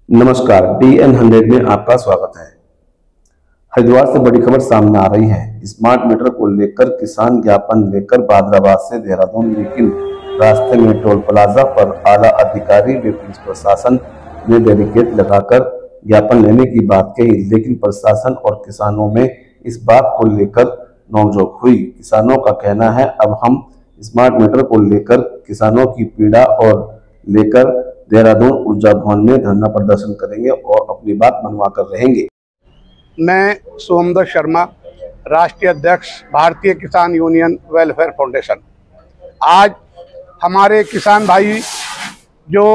नमस्कार, DN100 में आपका स्वागत है। हरिद्वार से बड़ी खबर सामने आ रही है। स्मार्ट मीटर को लेकर किसान ज्ञापन लेकर बादराबाद से देहरादून, लेकिन रास्ते में टोल प्लाजा पर आला अधिकारी व पुलिस प्रशासन ने बैरिकेड लगाकर ज्ञापन लेने की बात कही, लेकिन प्रशासन और किसानों में इस बात को लेकर नोकझोंक हुई। किसानों का कहना है, अब हम स्मार्ट मीटर को लेकर किसानों की पीड़ा और लेकर देहरादून ऊर्जा भवन में धरना प्रदर्शन करेंगे और अपनी बात मनवा कर रहेंगे। मैं सोमदत्त शर्मा, राष्ट्रीय अध्यक्ष भारतीय किसान यूनियन वेलफेयर फाउंडेशन। आज हमारे किसान भाई जो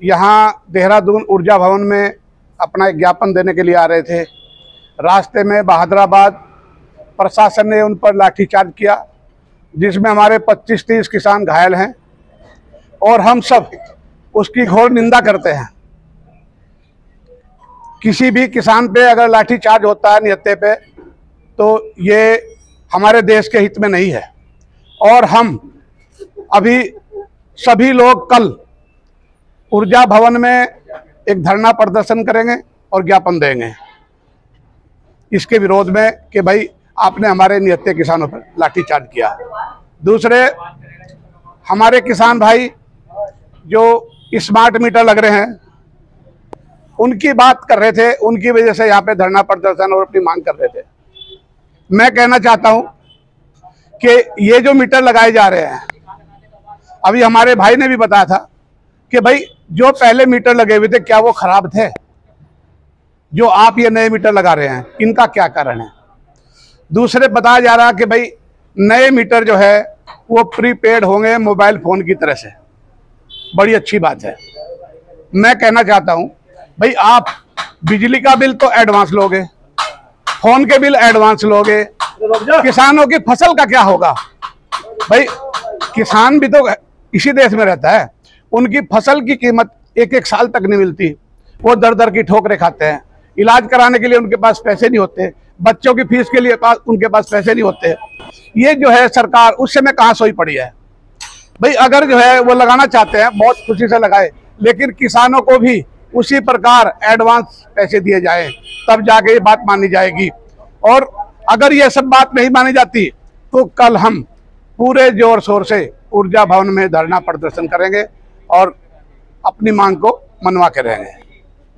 यहाँ देहरादून ऊर्जा भवन में अपना एक ज्ञापन देने के लिए आ रहे थे, रास्ते में बहादुराबाद प्रशासन ने उन पर लाठीचार्ज किया, जिसमें हमारे 25-30 किसान घायल हैं और हम सब उसकी घोर निंदा करते हैं। किसी भी किसान पे अगर लाठीचार्ज होता है निहत्थे पे, तो ये हमारे देश के हित में नहीं है। और हम अभी सभी लोग कल ऊर्जा भवन में एक धरना प्रदर्शन करेंगे और ज्ञापन देंगे इसके विरोध में कि भाई आपने हमारे निहत्थे किसानों पर लाठीचार्ज किया। दूसरे, हमारे किसान भाई जो स्मार्ट मीटर लग रहे हैं उनकी बात कर रहे थे, उनकी वजह से यहाँ पे धरना प्रदर्शन और अपनी मांग कर रहे थे। मैं कहना चाहता हूँ कि ये जो मीटर लगाए जा रहे हैं, अभी हमारे भाई ने भी बताया था कि भाई जो पहले मीटर लगे हुए थे क्या वो खराब थे? जो आप ये नए मीटर लगा रहे हैं, इनका क्या कारण है? दूसरे बताया जा रहा कि भाई नए मीटर जो है वो प्रीपेड होंगे मोबाइल फोन की तरह से। बड़ी अच्छी बात है। मैं कहना चाहता हूं भाई, आप बिजली का बिल तो एडवांस लोगे, फोन के बिल एडवांस लोगे, किसानों की फसल का क्या होगा? भाई किसान भी तो इसी देश में रहता है, उनकी फसल की कीमत एक साल तक नहीं मिलती, वो दर दर की ठोकरें खाते हैं। इलाज कराने के लिए उनके पास पैसे नहीं होते, बच्चों की फीस के लिए उनके पास पैसे नहीं होते। ये जो है सरकार उस समय कहाँ सोई पड़ी है? भाई अगर जो है वो लगाना चाहते हैं बहुत खुशी से लगाए, लेकिन किसानों को भी उसी प्रकार एडवांस पैसे दिए जाए, तब जाके ये बात मानी जाएगी। और अगर ये सब बात नहीं मानी जाती तो कल हम पूरे जोर शोर से ऊर्जा भवन में धरना प्रदर्शन करेंगे और अपनी मांग को मनवा के रहेंगे।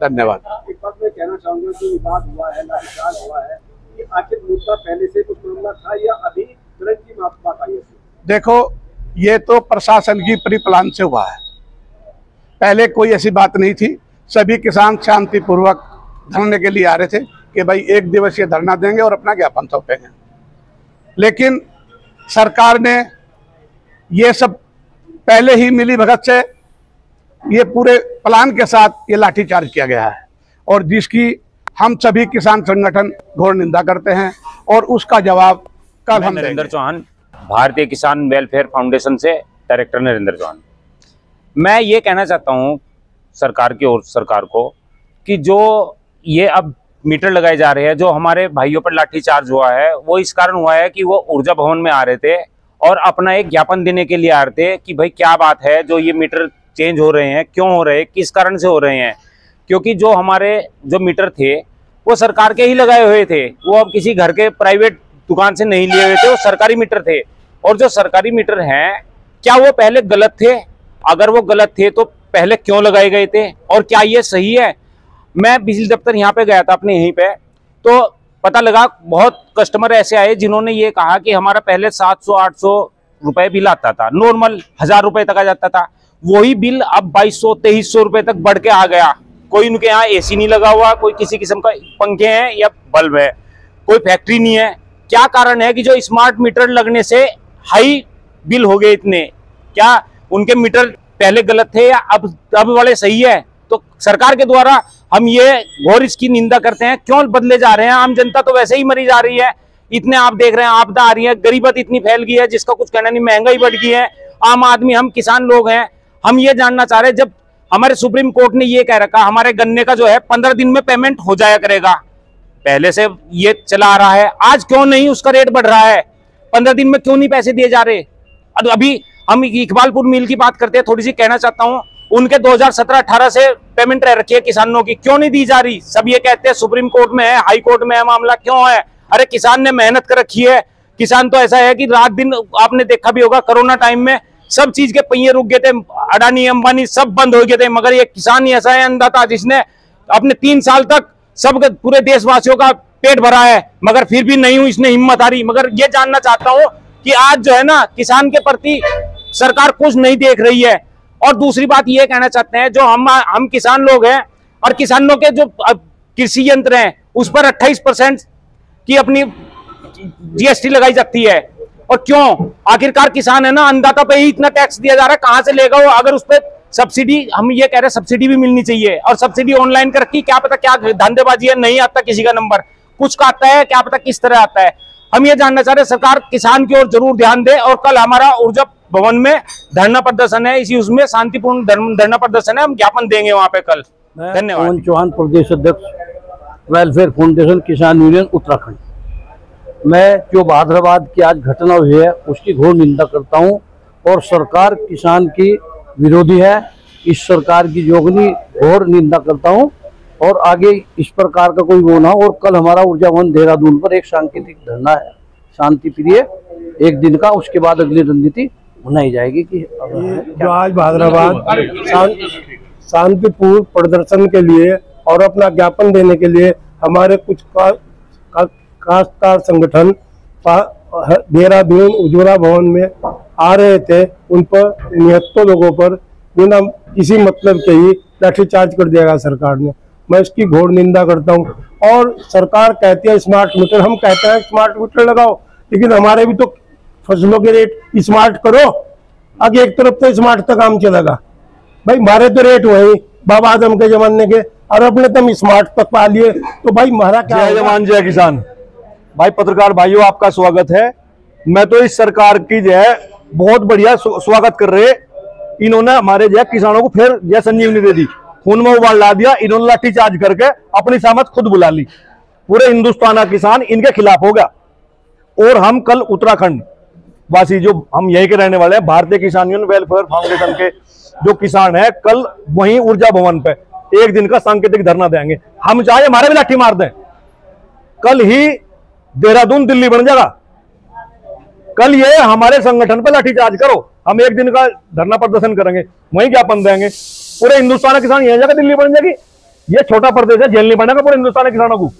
धन्यवाद। एक बात मैं कहना चाहूंगा कि विवाद हुआ है, लाठीचार्ज हुआ है, कि आखिर मुद्दा पहले से कुछ मामला था या अभी तुरंत की बात आई है? देखो, ये तो प्रशासन की प्री प्लान से हुआ है। पहले कोई ऐसी बात नहीं थी। सभी किसान शांतिपूर्वक धरने के लिए आ रहे थे कि भाई 1 दिवसीय धरना देंगे और अपना ज्ञापन सौंपेंगे, लेकिन सरकार ने ये सब पहले ही मिली भगत से ये पूरे प्लान के साथ ये लाठीचार्ज किया गया है, और जिसकी हम सभी किसान संगठन घोर निंदा करते हैं और उसका जवाब कल हम देंगे। नरेंद्र चौहान, भारतीय किसान वेलफेयर फाउंडेशन से डायरेक्टर नरेंद्र चौहान। मैं ये कहना चाहता हूँ सरकार की और सरकार को कि जो ये अब मीटर लगाए जा रहे हैं, जो हमारे भाइयों पर लाठीचार्ज हुआ है, वो इस कारण हुआ है कि वो ऊर्जा भवन में आ रहे थे और अपना एक ज्ञापन देने के लिए आ रहे थे कि भाई क्या बात है, जो ये मीटर चेंज हो रहे हैं, क्यों हो रहे हैं, किस कारण से हो रहे हैं। क्योंकि जो हमारे जो मीटर थे वो सरकार के ही लगाए हुए थे, वो अब किसी घर के प्राइवेट दुकान से नहीं लिए हुए थे, वो सरकारी मीटर थे। और जो सरकारी मीटर हैं, क्या वो पहले गलत थे? अगर वो गलत थे तो पहले क्यों लगाए गए थे और क्या ये सही है? मैं बिजली दफ्तर यहाँ पे गया था अपने यहीं पे, तो पता लगा बहुत कस्टमर ऐसे आए जिन्होंने ये कहा कि हमारा पहले 700-800 रुपए बिल आता था, नॉर्मल 1000 रुपए तक आ जाता था, वही बिल अब 2200-2300 रुपए तक बढ़ के आ गया। कोई उनके यहाँ AC नहीं लगा हुआ, कोई किसी किस्म का पंखे हैं या बल्ब है, कोई फैक्ट्री नहीं है। क्या कारण है कि जो स्मार्ट मीटर लगने से हाई बिल हो गए इतने? क्या उनके मीटर पहले गलत थे या अब वाले सही है? तो सरकार के द्वारा हम ये घोर इसकी निंदा करते हैं। क्यों बदले जा रहे हैं? आम जनता तो वैसे ही मरी जा रही है। इतने आप देख रहे हैं आपदा आ रही है, गरीबत इतनी फैल गई है जिसका कुछ कहना नहीं, महंगाई बढ़ गई है। आम आदमी, हम किसान लोग हैं, हम ये जानना चाह रहे हैं, जब हमारे सुप्रीम कोर्ट ने ये कह रखा हमारे गन्ने का जो है 15 दिन में पेमेंट हो जाया करेगा, पहले से ये चला आ रहा है, आज क्यों नहीं उसका रेट बढ़ रहा है? 15 दिन में क्यों नहीं पैसे दिए जा रहे? अभी हम इकबालपुर मिल की बात करते हैं, थोड़ी सी कहना चाहता हूँ। उनके 2017-18 से पेमेंट रह रखी है किसानों की, क्यों नहीं दी जा रही? सब ये कहते हैं सुप्रीम कोर्ट में है, हाई कोर्ट में है, मामला क्यों है? अरे किसान ने मेहनत कर रखी है। किसान तो ऐसा है कि रात दिन, आपने देखा भी होगा कोरोना टाइम में सब चीज के पहिए रुक गए थे, अडानी अंबानी सब बंद हो गए थे, मगर ये किसान ही ऐसा है अन्नदाता जिसने अपने 3 साल तक सब पूरे देशवासियों का पेट भरा है, मगर फिर भी नहीं हुई इसने हिम्मत हारी। मगर ये जानना चाहता हूं कि आज जो है ना किसान के प्रति सरकार कुछ नहीं देख रही है। और दूसरी बात ये कहना चाहते हैं, जो हम किसान लोग हैं और किसानों के जो कृषि यंत्र हैं उस पर 28% की अपनी जीएसटी लगाई जाती है। और क्यों? आखिरकार किसान है ना, अन्नदाता पे ही इतना टैक्स दिया जा रहा है, कहां से लेगा वो? अगर उस पर सब्सिडी, हम ये कह रहे हैं सब्सिडी भी मिलनी चाहिए, और सब्सिडी ऑनलाइन कर रखी, क्या पता क्या धंधेबाजी है, नहीं आता किसी का नंबर, कुछ का आता है, क्या पता किस तरह आता है। हम ये जानना चाह रहे हैं सरकार किसान की ओर जरूर ध्यान दे। और कल हमारा ऊर्जा भवन में धरना प्रदर्शन है, इसी उसमें शांतिपूर्ण धरना प्रदर्शन है, हम ज्ञापन देंगे वहां पे कल। धन्यवाद। पवन चौहान, प्रदेश अध्यक्ष वेलफेयर फाउंडेशन किसान यूनियन उत्तराखंड। मैं जो बहादुराबाद की आज घटना हुई है उसकी घोर निंदा करता हूं, और सरकार किसान की विरोधी है, इस सरकार की जोगनी घोर निंदा करता हूं, और आगे इस प्रकार का कोई वो ना हो। और कल हमारा ऊर्जा भवन देहरादून पर एक सांकेतिक धरना है, शांति प्रिय, 1 दिन का, उसके बाद अगली रणनीति बनाई जाएगी। कि जो आज बहादुराबाद शांतिपूर्ण प्रदर्शन के लिए और अपना ज्ञापन देने के लिए हमारे कुछ काश्तकार संगठन देहरादून उज्ज्वला भवन में आ रहे थे, उन पर 69 लोगों पर बिना किसी मतलब के ही लाठीचार्ज कर दिया गया सरकार ने। मैं इसकी घोर निंदा करता हूं। और सरकार कहती है स्मार्ट मीटर, हम कहते हैं स्मार्ट मीटर लगाओ, लेकिन हमारे भी तो फसलों के रेट स्मार्ट करो। आगे एक तरफ तो स्मार्ट तक काम चलेगा भाई, हमारे तो रेट वही बाबा आजम के जमाने के, और अपने तुम स्मार्ट तक पा लिए, तो भाई हमारा क्या? जय जवान जय किसान। भाई पत्रकार भाइयों, आपका स्वागत है। मैं तो इस सरकार की जो है बहुत बढ़िया स्वागत कर रहे। इन्होंने हमारे जो है किसानों को फिर जय संजीवनी दे दी, खून में उबाल ला दिया। इन्होंने लाठीचार्ज करके अपनी सामत खुद बुला ली। पूरे हिंदुस्तान का किसान इनके खिलाफ हो गया। और हम कल उत्तराखंड वासी, जो हम यहीं के रहने वाले हैं, भारतीय किसान यूनियन वेलफेयर फाउंडेशन के जो किसान है, कल वहीं ऊर्जा भवन पे 1 दिन का सांकेतिक धरना देंगे। हम चाहे हमारे भी लाठी मार दें, कल ही देहरादून दिल्ली बन जाएगा। कल ये हमारे संगठन पर लाठीचार्ज करो, हम 1 दिन का धरना प्रदर्शन करेंगे, वहीं ज्ञापन देंगे। पूरे हिंदुस्तान के किसान यही जगह दिल्ली बन जाएगी। ये छोटा प्रदेश है, झेल नहीं पड़ेगा पूरे हिंदुस्तान के किसानों को।